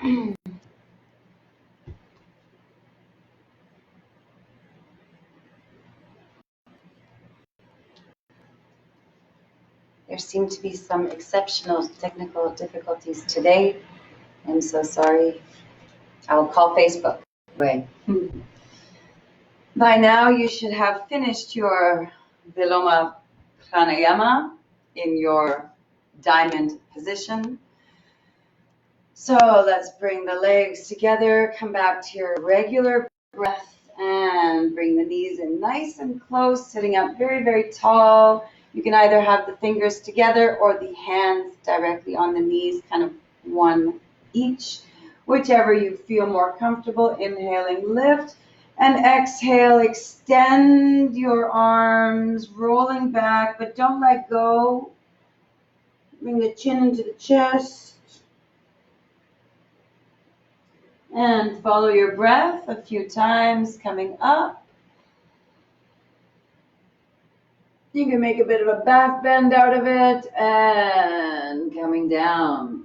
There seem to be some exceptional technical difficulties today. I'm so sorry. I will call Facebook. Right. By now, you should have finished your Viloma Pranayama in your diamond position. So let's bring the legs together, come back to your regular breath, and bring the knees in nice and close, sitting up very, very tall. You can either have the fingers together or the hands directly on the knees, kind of one each, whichever you feel more comfortable. Inhaling, lift, and exhale, extend your arms, rolling back, but don't let go. Bring the chin into the chest. And follow your breath a few times, coming up. You can make a bit of a back bend out of it, and coming down.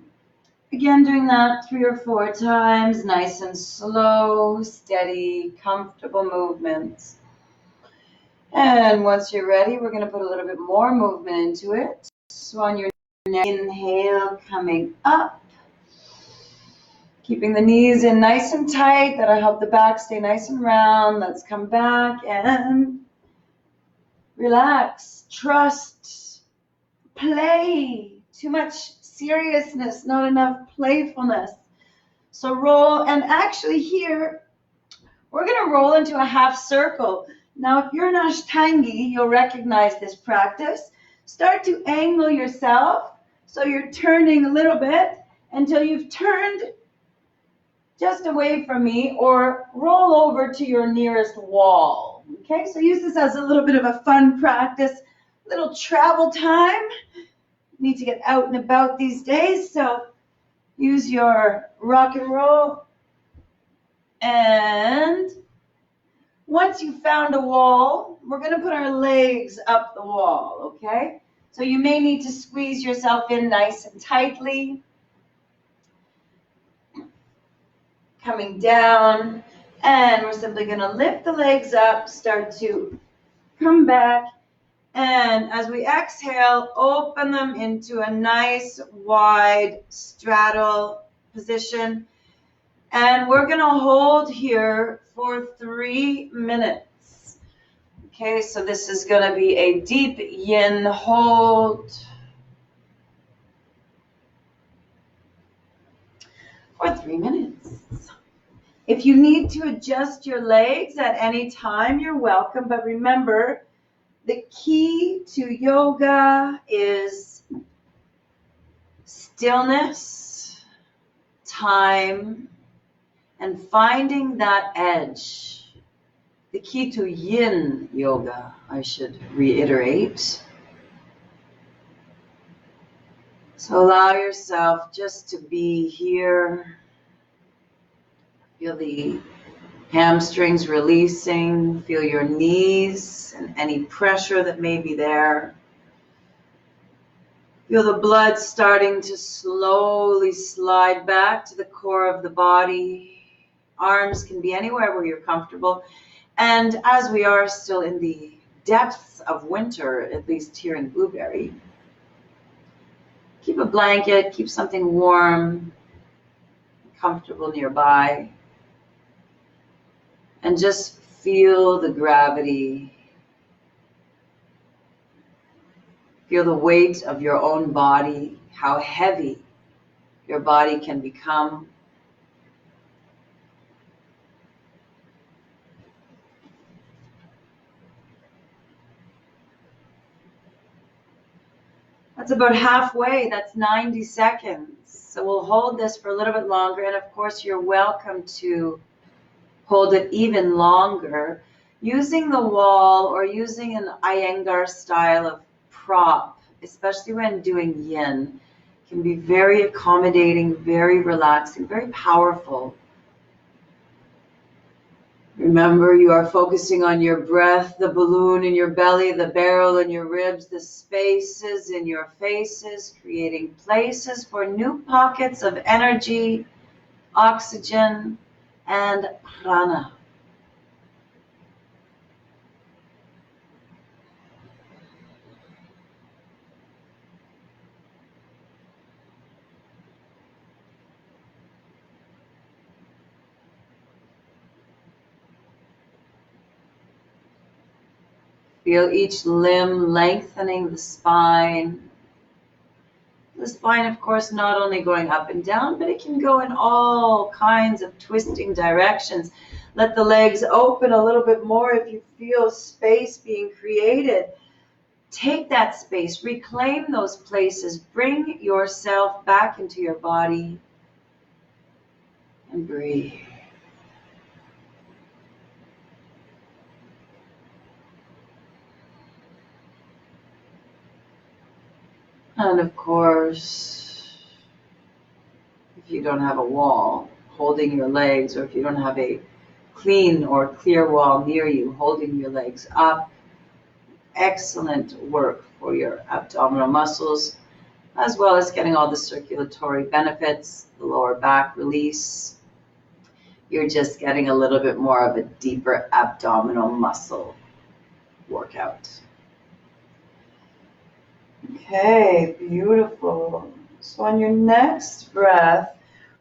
Again, doing that 3 or 4 times, nice and slow, steady, comfortable movements. And once you're ready, we're going to put a little bit more movement into it. So on your neck, inhale, coming up. Keeping the knees in nice and tight. That'll help the back stay nice and round. Let's come back and relax, trust, play. Too much seriousness, not enough playfulness. So roll, and actually here, we're going to roll into a half circle. Now, if you're an Ashtangi, you'll recognize this practice. Start to angle yourself so you're turning a little bit until you've turned just away from me, or roll over to your nearest wall. Okay, so use this as a little bit of a fun practice, little travel time. Need to get out and about these days, so use your rock and roll. And once you've found a wall, we're going to put our legs up the wall, okay? So you may need to squeeze yourself in nice and tightly. Coming down, and we're simply going to lift the legs up, start to come back, and as we exhale, open them into a nice wide straddle position, and we're going to hold here for 3 minutes. Okay, so this is going to be a deep yin hold for 3 minutes. If you need to adjust your legs at any time, you're welcome. But remember, the key to yoga is stillness, time, and finding that edge. The key to yin yoga, I should reiterate. So allow yourself just to be here. Feel the hamstrings releasing. Feel your knees and any pressure that may be there. Feel the blood starting to slowly slide back to the core of the body. Arms can be anywhere where you're comfortable. And as we are still in the depths of winter, at least here in Blueberry, keep a blanket, keep something warm, comfortable nearby. And just feel the gravity. Feel the weight of your own body, how heavy your body can become. That's about halfway. That's 90 seconds. So we'll hold this for a little bit longer. And of course, you're welcome to hold it even longer using the wall or using an Iyengar style of prop, especially when doing yin. Can be very accommodating, very relaxing, very powerful. Remember, you are focusing on your breath, the balloon in your belly, the barrel in your ribs, the spaces in your faces, creating places for new pockets of energy, oxygen, and prana. Feel each limb lengthening the spine. The spine, of course, not only going up and down, but it can go in all kinds of twisting directions. Let the legs open a little bit more if you feel space being created. Take that space, reclaim those places, bring yourself back into your body, and breathe. And of course, if you don't have a wall holding your legs, or if you don't have a clean or clear wall near you holding your legs up, excellent work for your abdominal muscles, as well as getting all the circulatory benefits, the lower back release. You're just getting a little bit more of a deeper abdominal muscle workout. Okay, beautiful. So on your next breath,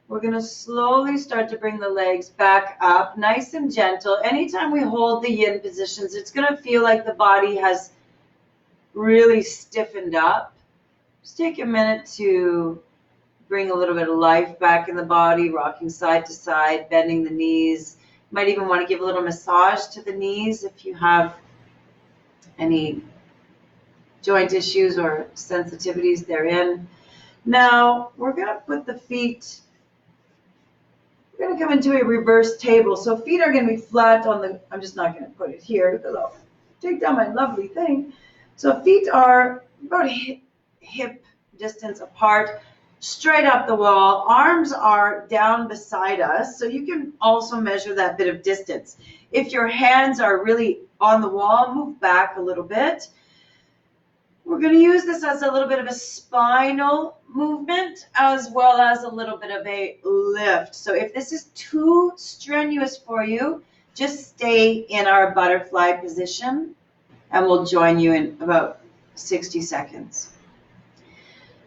we're going to slowly start to bring the legs back up, nice and gentle. Anytime we hold the yin positions, it's going to feel like the body has really stiffened up. Just take a minute to bring a little bit of life back in the body, rocking side to side, bending the knees. You might even want to give a little massage to the knees if you have any joint issues or sensitivities therein. Now, we're going to put the feet, we're going to come into a reverse table. So feet are going to be flat on the, I'm just not going to put it here because I'll take down my lovely thing. So feet are about hip distance apart, straight up the wall. Arms are down beside us, so you can also measure that bit of distance. If your hands are really on the wall, move back a little bit. We're going to use this as a little bit of a spinal movement as well as a little bit of a lift. So if this is too strenuous for you, just stay in our butterfly position and we'll join you in about 60 seconds.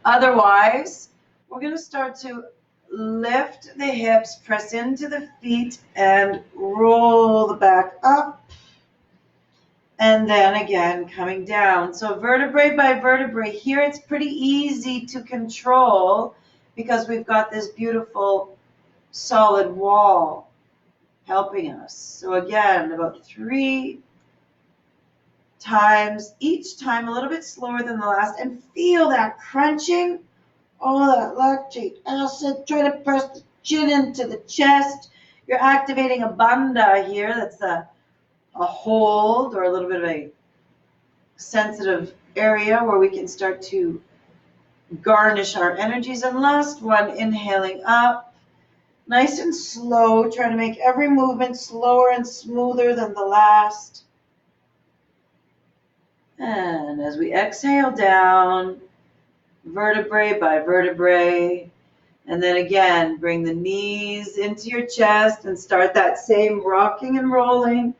Otherwise, we're going to start to lift the hips, press into the feet, and roll the back up. And then again, coming down. So vertebrae by vertebrae. Here it's pretty easy to control because we've got this beautiful solid wall helping us. So again, about 3 times, each time a little bit slower than the last, and feel that crunching, all that lactate acid, try to press the chin into the chest. You're activating a bandha here, that's a hold or a little bit of a sensitive area where we can start to garnish our energies. And last one, inhaling up, nice and slow, trying to make every movement slower and smoother than the last. And as we exhale down, vertebrae by vertebrae, and then again, bring the knees into your chest and start that same rocking and rolling,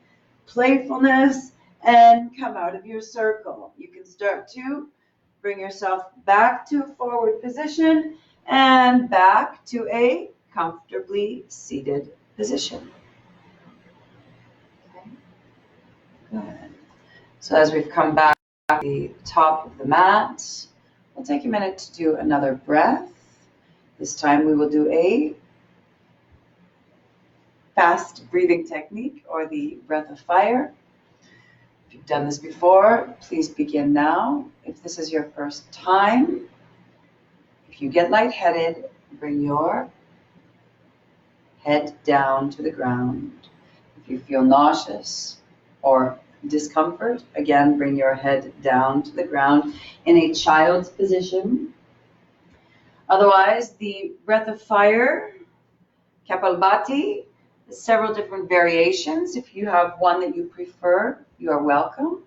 playfulness, and come out of your circle. You can start to bring yourself back to a forward position and back to a comfortably seated position. Okay. Good. So as we've come back to the top of the mat, we'll take a minute to do another breath. This time we will do a fast breathing technique, or the breath of fire. If you've done this before, please begin now. If this is your first time, if you get lightheaded, bring your head down to the ground. If you feel nauseous or discomfort, again, bring your head down to the ground in a child's position. Otherwise, the breath of fire, Kapalbhati, several different variations. If you have one that you prefer, you are welcome.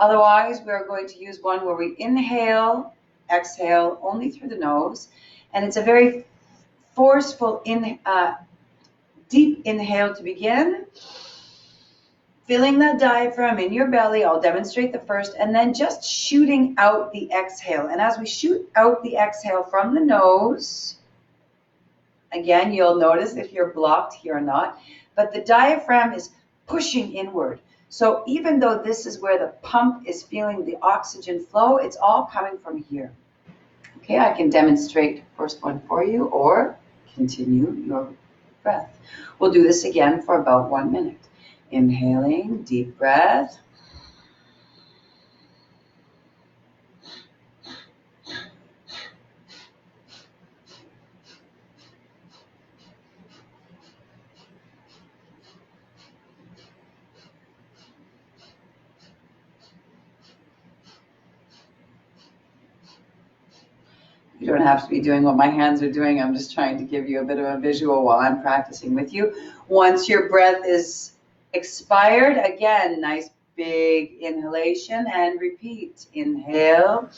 Otherwise, we are going to use one where we inhale, exhale only through the nose, and it's a very forceful deep inhale to begin. Filling that diaphragm in your belly. I'll demonstrate the first, and then just shooting out the exhale. And as we shoot out the exhale from the nose, again, you'll notice if you're blocked here or not, but the diaphragm is pushing inward. So even though this is where the pump is feeling the oxygen flow, it's all coming from here. Okay, I can demonstrate first one for you or continue your breath. We'll do this again for about 1 minute. Inhaling, deep breath. You don't have to be doing what my hands are doing. I'm just trying to give you a bit of a visual while I'm practicing with you. Once your breath is expired, again, nice big inhalation and repeat. Inhale.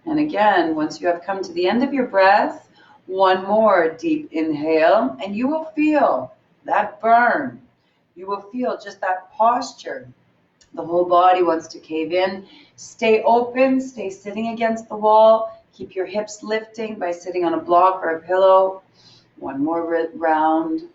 And again, once you have come to the end of your breath, one more deep inhale, and you will feel that burn. You will feel just that posture. The whole body wants to cave in. Stay open, stay sitting against the wall. Keep your hips lifting by sitting on a block or a pillow. One more round.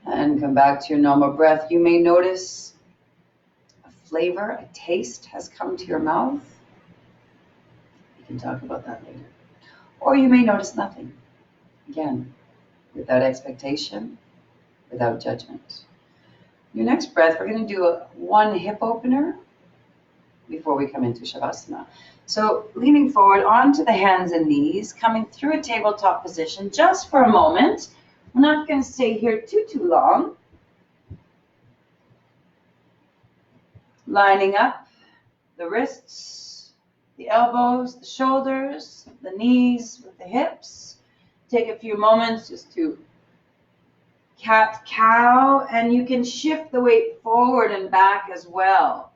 And come back to your normal breath. You may notice a flavor, a taste has come to your mouth. We can talk about that later. Or you may notice nothing. Again, without expectation, without judgment. Your next breath, we're going to do one hip opener before we come into Shavasana. So leaning forward onto the hands and knees, coming through a tabletop position just for a moment. We're not going to stay here too long. Lining up the wrists, the elbows, the shoulders, the knees with the hips. Take a few moments just to cat-cow, and you can shift the weight forward and back as well,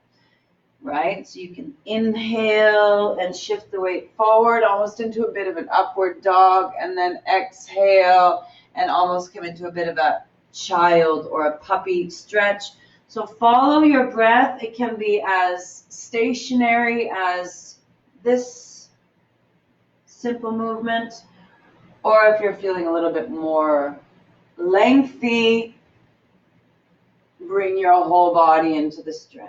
right? So you can inhale and shift the weight forward almost into a bit of an upward dog, and then exhale and almost come into a bit of a child or a puppy stretch. So follow your breath. It can be as stationary as this simple movement, or if you're feeling a little bit more lengthy, bring your whole body into the stretch.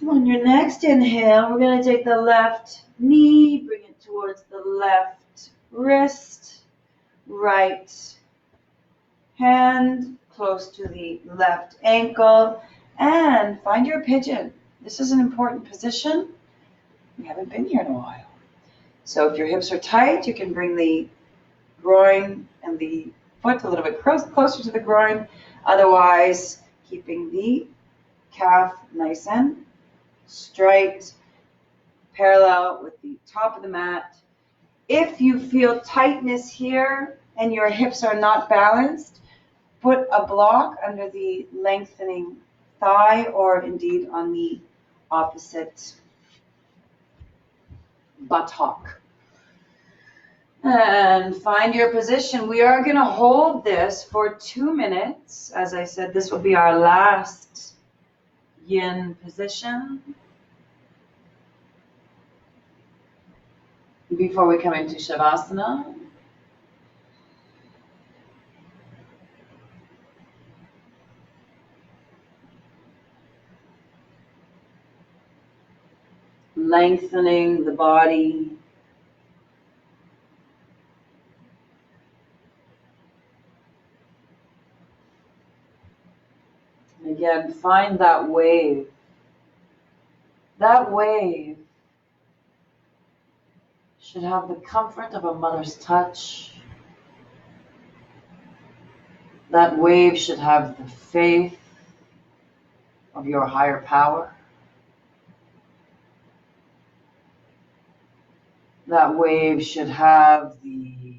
On your next inhale, we're going to take the left knee, bring it towards the left wrist, right hand close to the left ankle, and find your pigeon. This is an important position. We haven't been here in a while. So if your hips are tight, you can bring the groin and the foot a little bit closer to the groin. Otherwise, keeping the calf nice and straight, parallel with the top of the mat. If you feel tightness here and your hips are not balanced, put a block under the lengthening thigh or indeed on the opposite buttock. And find your position. We are going to hold this for 2 minutes. As I said, this will be our last yin position before we come into Shavasana. lengthening the body. And again, find that wave. That wave should have the comfort of a mother's touch. That wave should have the faith of your higher power. That wave should have the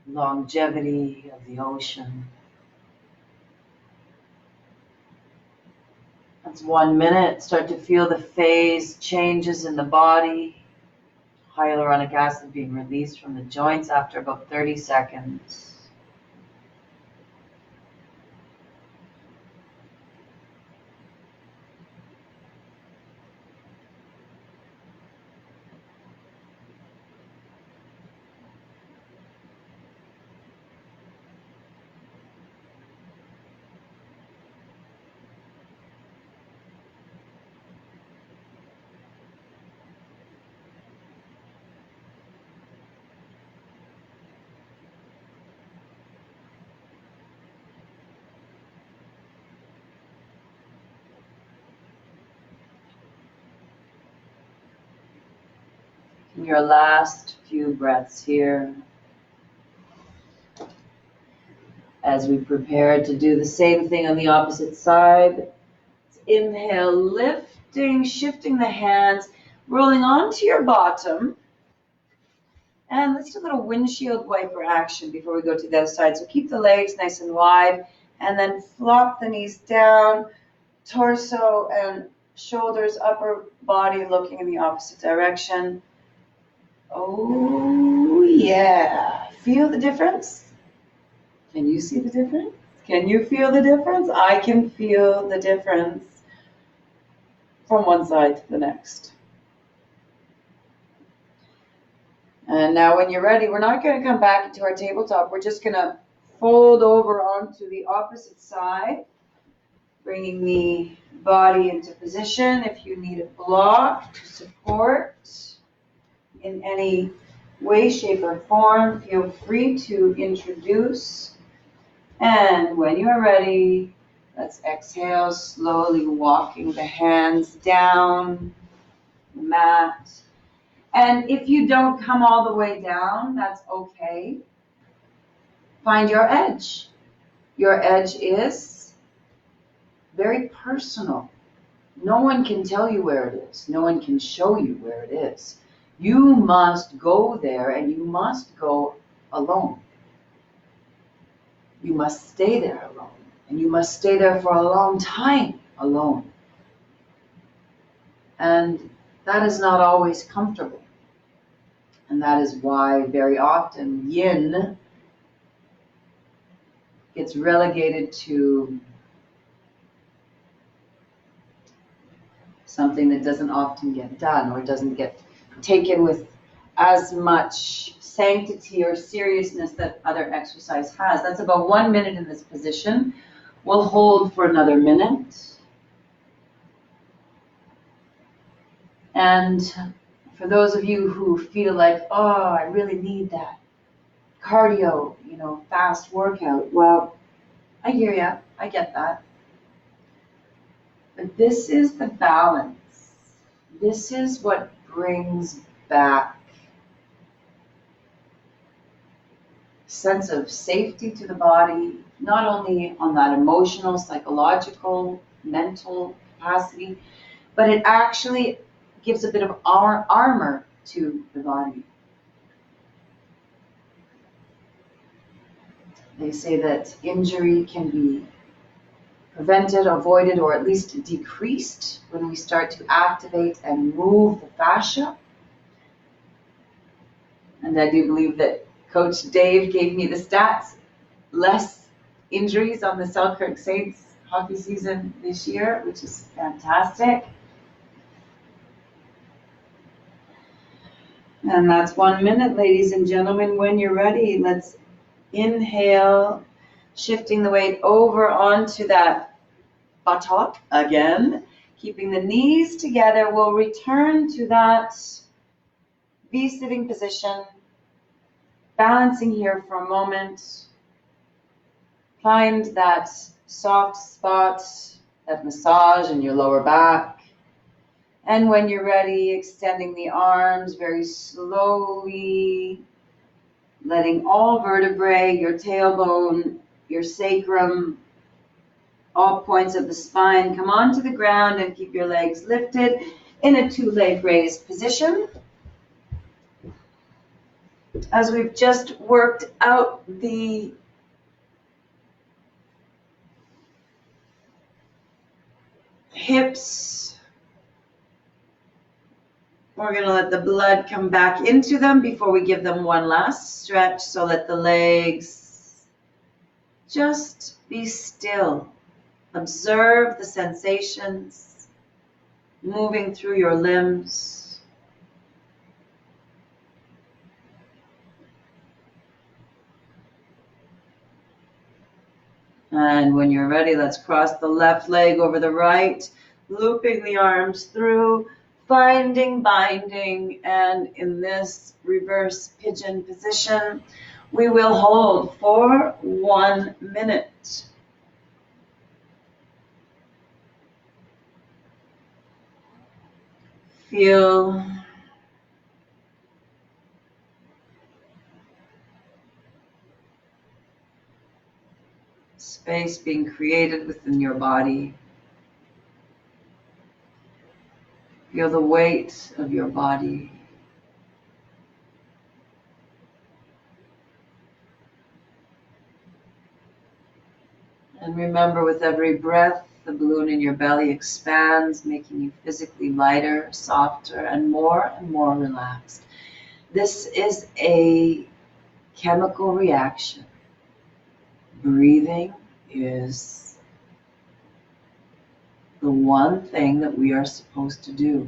longevity of the ocean. That's 1 minute. Start to feel the phase changes in the body. Hyaluronic acid being released from the joints after about 30 seconds. Your last few breaths here as we prepare to do the same thing on the opposite side. Inhale, lifting, shifting the hands, rolling onto your bottom. And let's do a little windshield wiper action before we go to the other side. So keep the legs nice and wide and then flop the knees down, torso and shoulders, upper body looking in the opposite direction. Oh, yeah. Feel the difference? Can you see the difference? Can you feel the difference? I can feel the difference from one side to the next. And now when you're ready, we're not going to come back into our tabletop. We're just going to fold over onto the opposite side, bringing the body into position. If you need a block to support in any way, shape, or form, feel free to introduce. And when you're ready, let's exhale, slowly walking the hands down the mat. And if you don't come all the way down, that's okay. Find your edge. Your edge is very personal. No one can tell you where it is. No one can show you where it is. You must go there, and you must go alone. You must stay there alone. And you must stay there for a long time alone. And that is not always comfortable. And that is why very often yin gets relegated to something that doesn't often get done or doesn't get taken with as much sanctity or seriousness that other exercise has. That's about 1 minute in this position. We'll hold for another minute. And for those of you who feel like, oh, I really need that cardio, fast workout, well, I hear ya. I get that. But this is the balance. This is what brings back a sense of safety to the body, not only on that emotional, psychological, mental capacity, but it actually gives a bit of armor to the body. They say that injury can be prevented, avoided, or at least decreased when we start to activate and move the fascia. And I do believe that Coach Dave gave me the stats. Less injuries on the Selkirk Saints hockey season this year, which is fantastic. And that's 1 minute, ladies and gentlemen. When you're ready, let's inhale, shifting the weight over onto that buttock again. Keeping the knees together, we'll return to that V-sitting position, balancing here for a moment. Find that soft spot, that massage in your lower back. And when you're ready, extending the arms very slowly, letting all vertebrae, your tailbone, your sacrum, all points of the spine come onto the ground, and keep your legs lifted in a two-leg raised position. As we've just worked out the hips, we're going to let the blood come back into them before we give them one last stretch. So let the legs just be still. Observe the sensations moving through your limbs. And when you're ready, let's cross the left leg over the right, looping the arms through, finding binding, and in this reverse pigeon position, we will hold for 1 minute. Feel space being created within your body. Feel the weight of your body. And remember, with every breath, the balloon in your belly expands, making you physically lighter, softer, and more relaxed. This is a chemical reaction. Breathing is the one thing that we are supposed to do.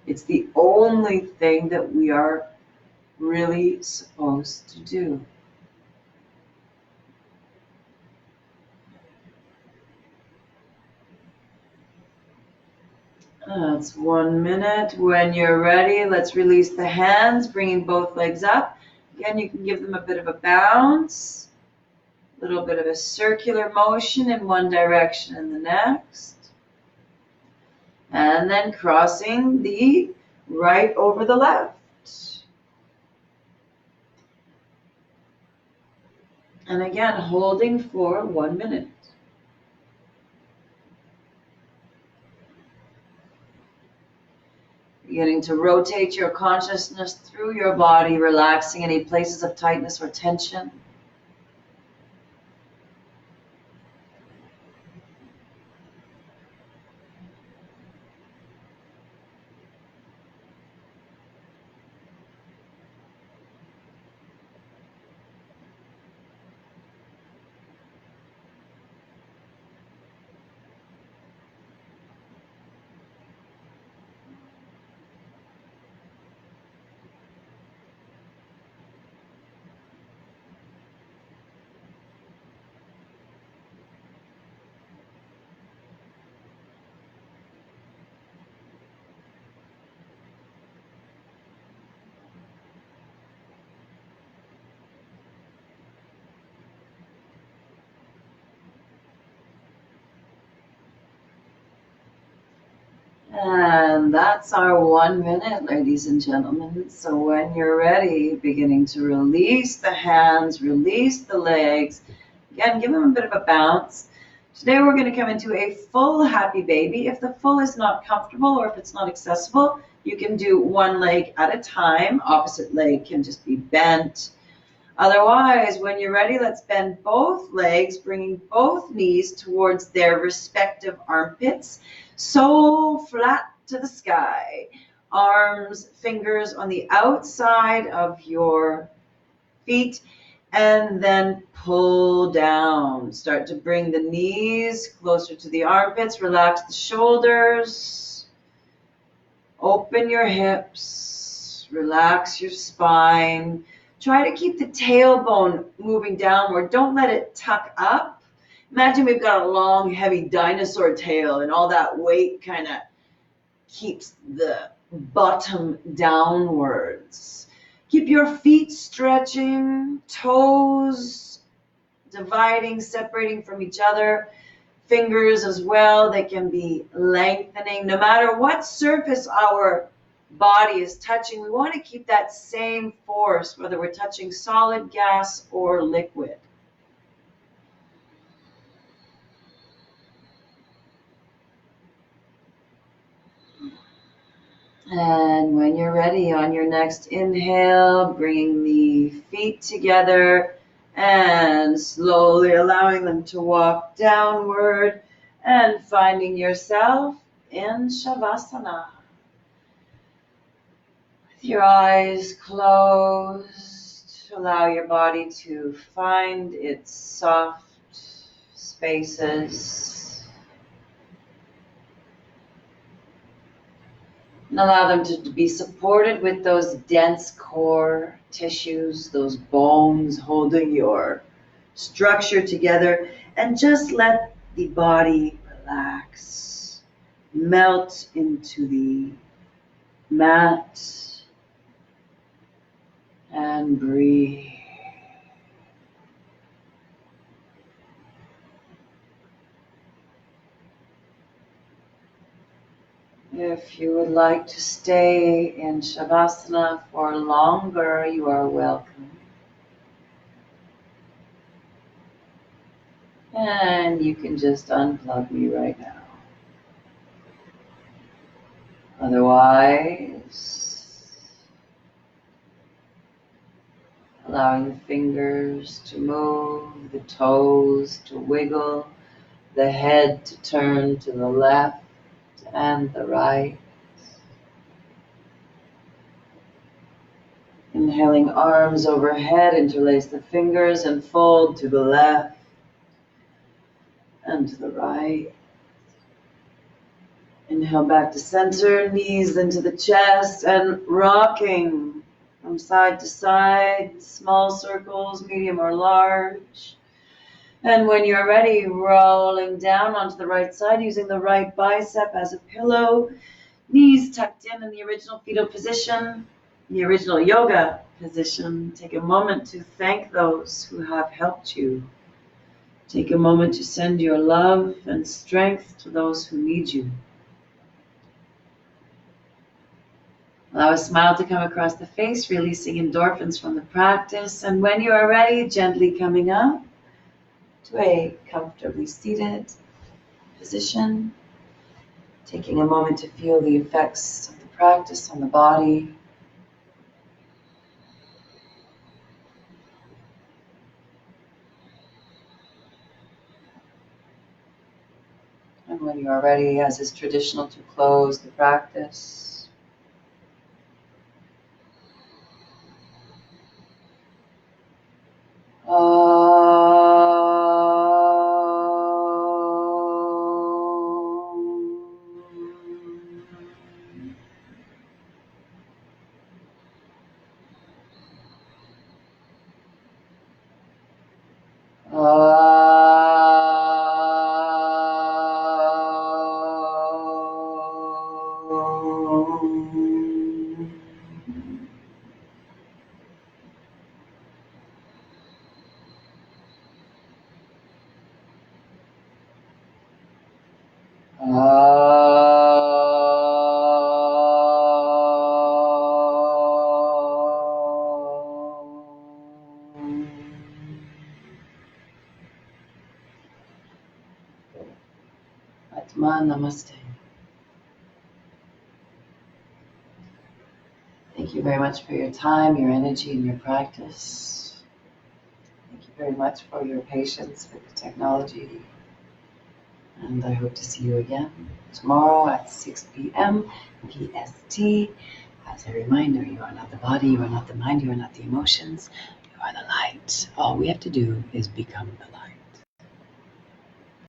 It's the only thing that we are really supposed to do. That's 1 minute. When you're ready, let's release the hands, bringing both legs up. Again, you can give them a bit of a bounce, a little bit of a circular motion in one direction and the next. And then crossing the right over the left. And again, holding for 1 minute. Beginning to rotate your consciousness through your body, relaxing any places of tightness or tension. And that's our 1 minute, ladies and gentlemen. So when you're ready, beginning to release the hands, release the legs. Again, give them a bit of a bounce. Today we're going to come into a full happy baby. If the full is not comfortable or if it's not accessible, you can do one leg at a time. Opposite leg can just be bent. Otherwise, when you're ready, let's bend both legs, bringing both knees towards their respective armpits. Sole flat to the sky. Arms, fingers on the outside of your feet, and then pull down. Start to bring the knees closer to the armpits. Relax the shoulders. Open your hips. Relax your spine. Try to keep the tailbone moving downward. Don't let it tuck up. Imagine we've got a long, heavy dinosaur tail, and all that weight kind of keeps the bottom downwards. Keep your feet stretching, toes dividing, separating from each other. Fingers as well, they can be lengthening. No matter what surface our body is touching, we want to keep that same force, whether we're touching solid, gas, or liquid. And when you're ready, on your next inhale, bringing the feet together and slowly allowing them to walk downward and finding yourself in Shavasana. With your eyes closed, allow your body to find its soft spaces. And allow them to be supported with those dense core tissues, those bones holding your structure together. And just let the body relax, melt into the mat, and breathe. If you would like to stay in Shavasana for longer, you are welcome. And you can just unplug me right now. Otherwise, allowing the fingers to move, the toes to wiggle, the head to turn to the left and the right. Inhaling, arms overhead, interlace the fingers and fold to the left and to the right. Inhale back to center, knees into the chest, and rocking from side to side, small circles, medium or large. And when you're ready, rolling down onto the right side, using the right bicep as a pillow, knees tucked in the original fetal position, the original yoga position. Take a moment to thank those who have helped you. Take a moment to send your love and strength to those who need you. Allow a smile to come across the face, releasing endorphins from the practice. And when you are ready, gently coming up to a comfortably seated position, taking a moment to feel the effects of the practice on the body. And when you are ready, as is traditional, to close the practice. Atma Namaste. Thank you very much for your time, your energy, and your practice. Thank you very much for your patience with the technology. And I hope to see you again tomorrow at 6 p.m. PST. As a reminder, you are not the body, you are not the mind, you are not the emotions, you are the light. All we have to do is become the light.